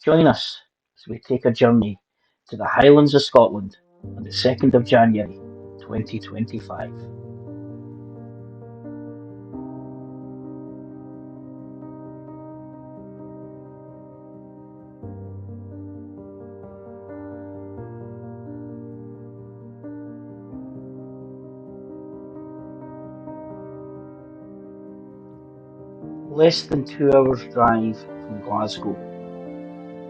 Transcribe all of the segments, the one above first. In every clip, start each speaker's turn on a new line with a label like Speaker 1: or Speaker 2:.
Speaker 1: Join us as we take a journey to the Highlands of Scotland on the 2nd of January 2025. Less than 2 hours' drive from Glasgow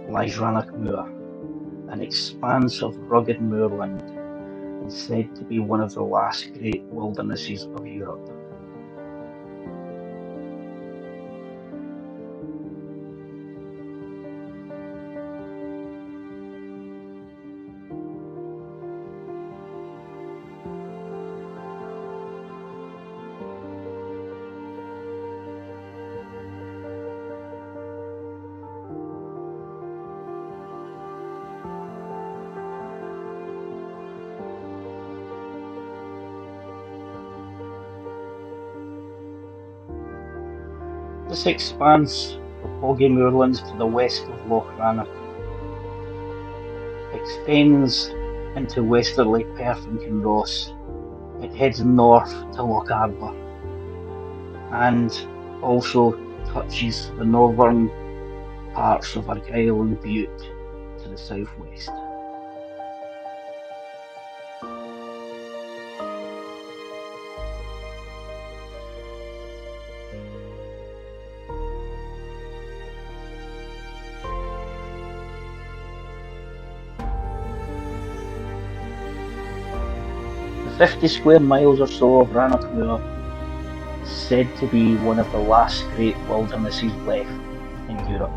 Speaker 1: lies Rannoch Moor, an expanse of rugged moorland and said to be one of the last great wildernesses of Europe. This expanse of boggy moorlands to the west of Loch Rannoch extends into westerly Perth and Kinross. It heads north to Loch and also touches the northern parts of Argyll and Bute to the southwest. The 50 square miles or so of Rannoch Moor is said to be one of the last great wildernesses left in Europe.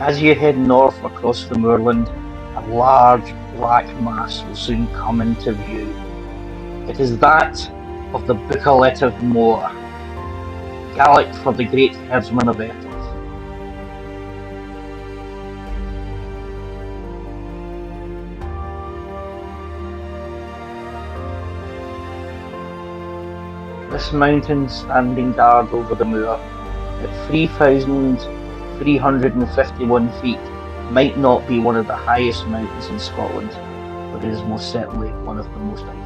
Speaker 1: As you head north across the moorland, a large black mass will soon come into view. It is that of the Rannoch Moor, Gaelic for the great herdsman of Earth. This mountain standing guard over the moor at 3,351 feet might not be one of the highest mountains in Scotland, but it is most certainly one of the most iconic.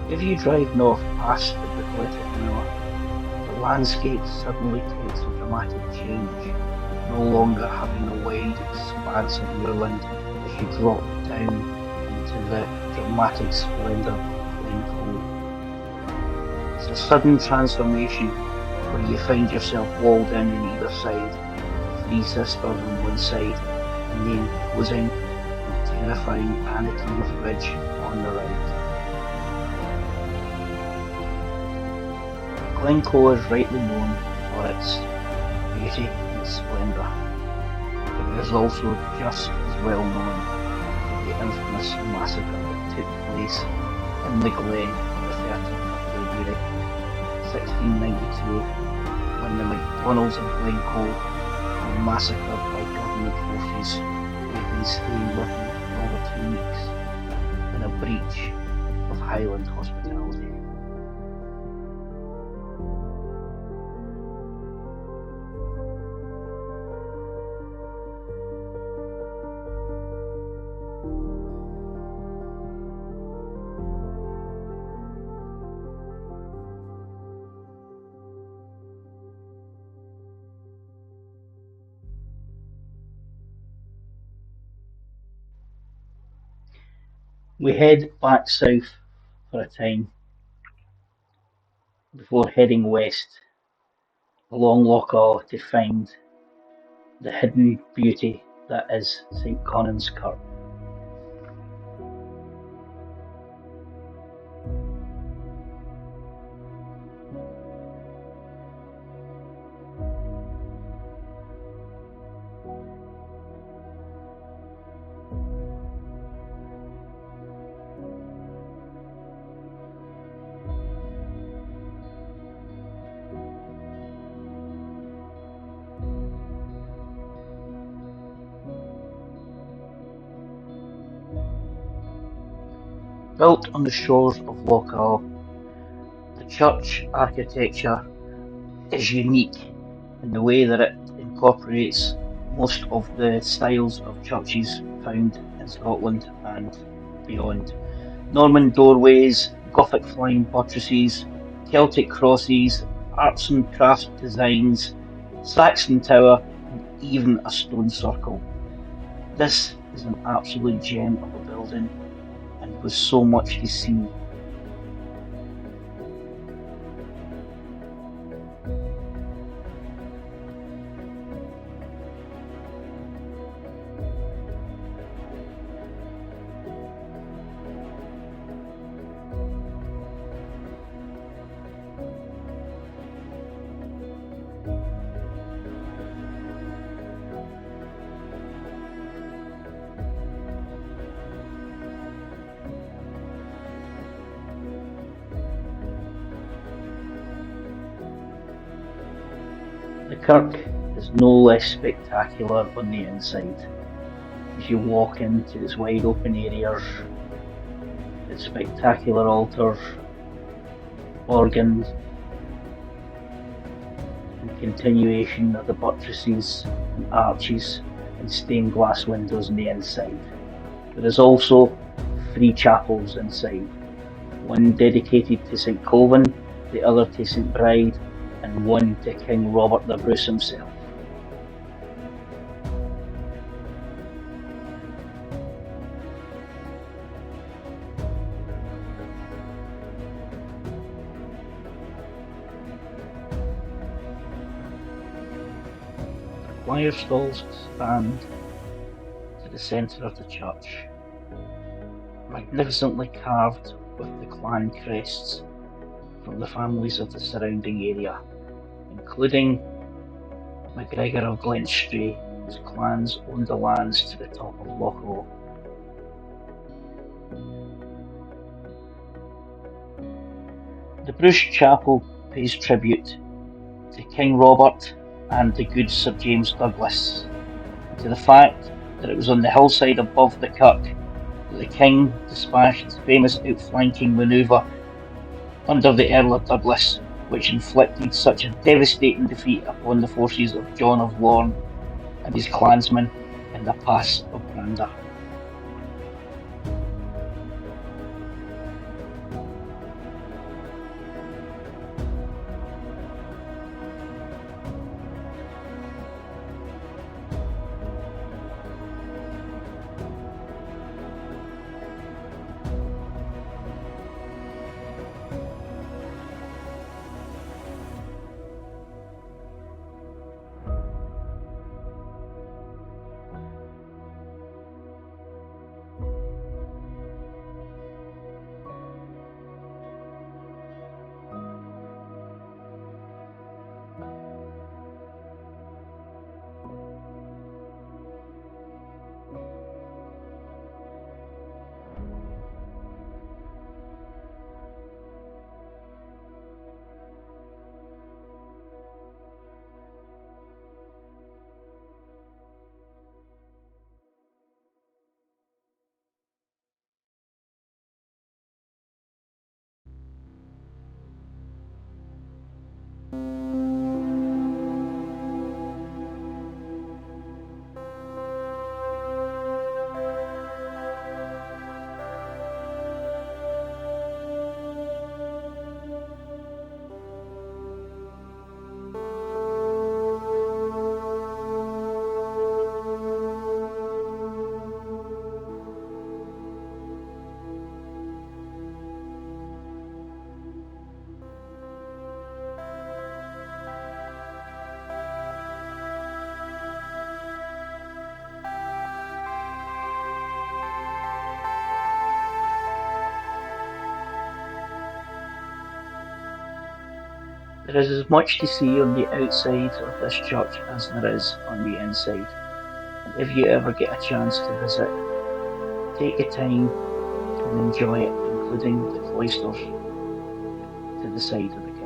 Speaker 1: If you drive north past the Rannoch Moor, the landscape suddenly takes a dramatic change, no longer having a wide expanse of moorland as you drop down into the dramatic splendour of Glen Coe. It's a sudden transformation where you find yourself walled in on either side, Three Sisters on one side, and the imposing and terrifying Rannoch Ridge on the right. Glen Coe is rightly known for its beauty and its splendour, but it is also just as well known for the infamous massacre that took place in the Glen on the 13th of February 1692, when the MacDonalds of Glen Coe were massacred by government forces who had been staying with them for over 2 weeks in a breach of Highland hospitality. We head back south for a time before heading west along Loch Dochart to find the hidden beauty that is St Conan's Kirk. Built on the shores of Loch Dochart, the church architecture is unique in the way that it incorporates most of the styles of churches found in Scotland and beyond. Norman doorways, Gothic flying buttresses, Celtic crosses, arts and crafts designs, Saxon tower, and even a stone circle. This is an absolute gem of a building and with so much to see. The kirk is no less spectacular on the inside. As you walk into its wide open areas, its spectacular altars, organs, and continuation of the buttresses and arches and stained glass windows on the inside. There is also 3 chapels inside, one dedicated to St Colvin, the other to St Bride, and one to King Robert the Bruce himself. Choir stalls stand to the centre of the church, magnificently carved with the clan crests from the families of the surrounding area, including MacGregor of Glenstray, whose clans owned the lands to the top of Loch Dochart. The Bruce Chapel pays tribute to King Robert and the good Sir James Douglas, and to the fact that it was on the hillside above the kirk that the King dispatched his famous outflanking manoeuvre under the Earl of Douglas, which inflicted such a devastating defeat upon the forces of John of Lorne and his clansmen in the Pass of Brander. There is as much to see on the outside of this church as there is on the inside, and if you ever get a chance to visit, take the time and enjoy it, including the cloisters to the side of the kirk.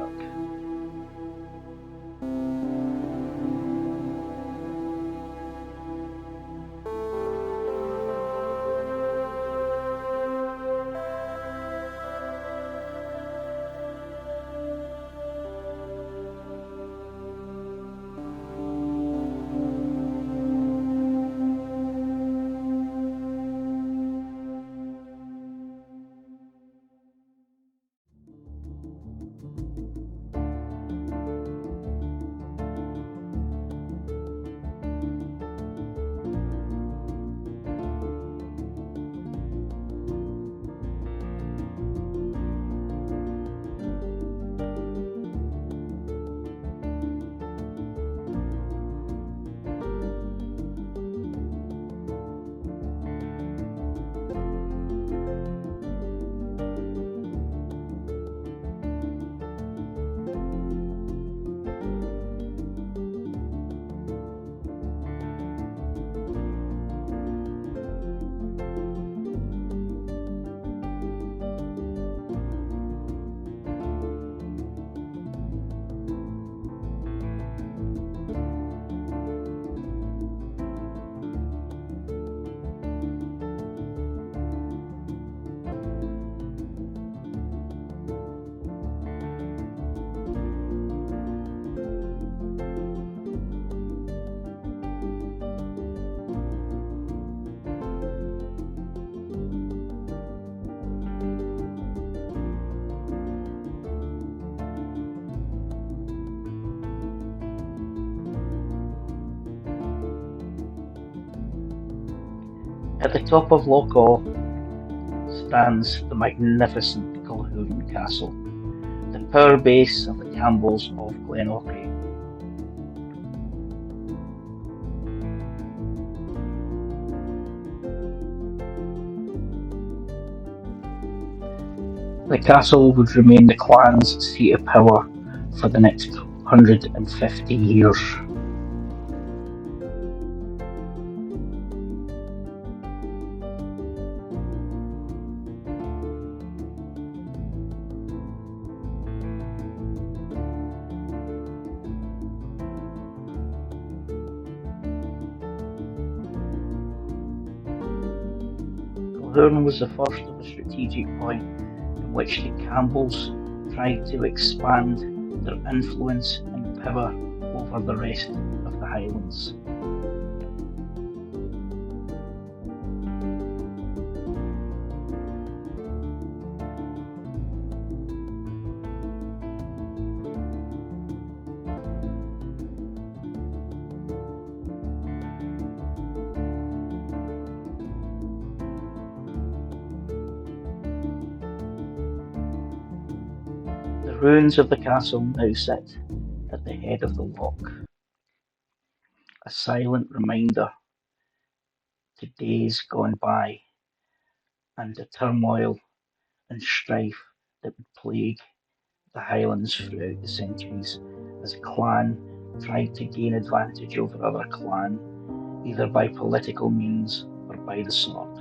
Speaker 1: At the top of Loch Dochart stands the magnificent Culhern Castle, the power base of the Campbells of Glen Coe. The castle would remain the clan's seat of power for the next 150 years. Culhern was the first of a strategic point in which the Campbells tried to expand their influence and power over the rest of the Highlands. The ruins of the castle now sit at the head of the loch, a silent reminder to days gone by and the turmoil and strife that would plague the Highlands throughout the centuries as clan tried to gain advantage over other clan, either by political means or by the sword.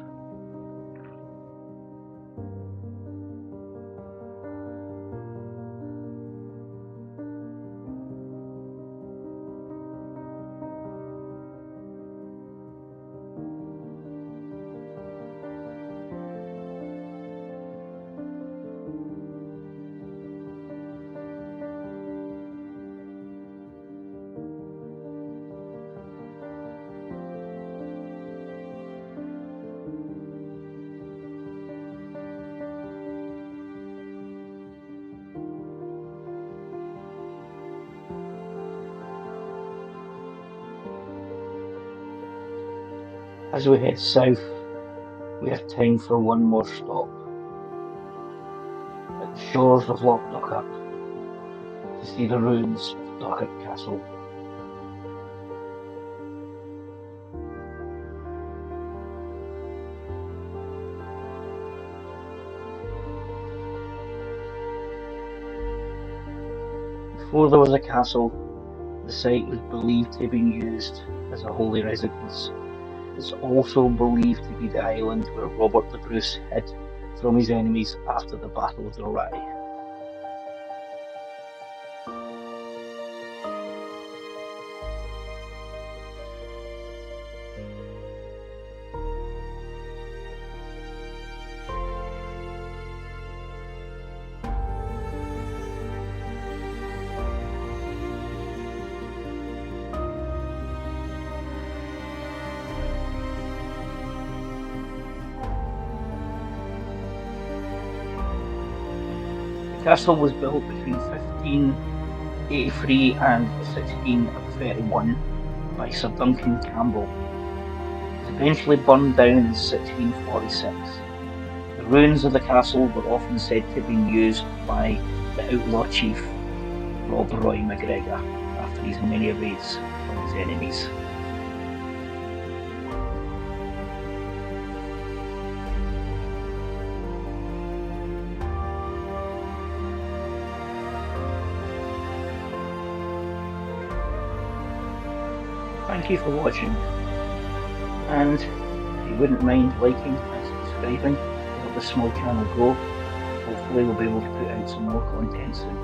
Speaker 1: As we head south, we have time for one more stop at the shores of Loch Dochart to see the ruins of Dochart Castle. Before there was a castle, the site was believed to have been used as a holy residence. It's also believed to be the island where Robert the Bruce hid from his enemies after the Battle of the Rye. The castle was built between 1583 and 1631 by Sir Duncan Campbell. It was eventually burned down in 1646. The ruins of the castle were often said to have been used by the outlaw chief Rob Roy MacGregor after his many raids on his enemies. Thank you for watching, and if you wouldn't mind liking and subscribing to help this small channel grow, hopefully we'll be able to put out some more content soon.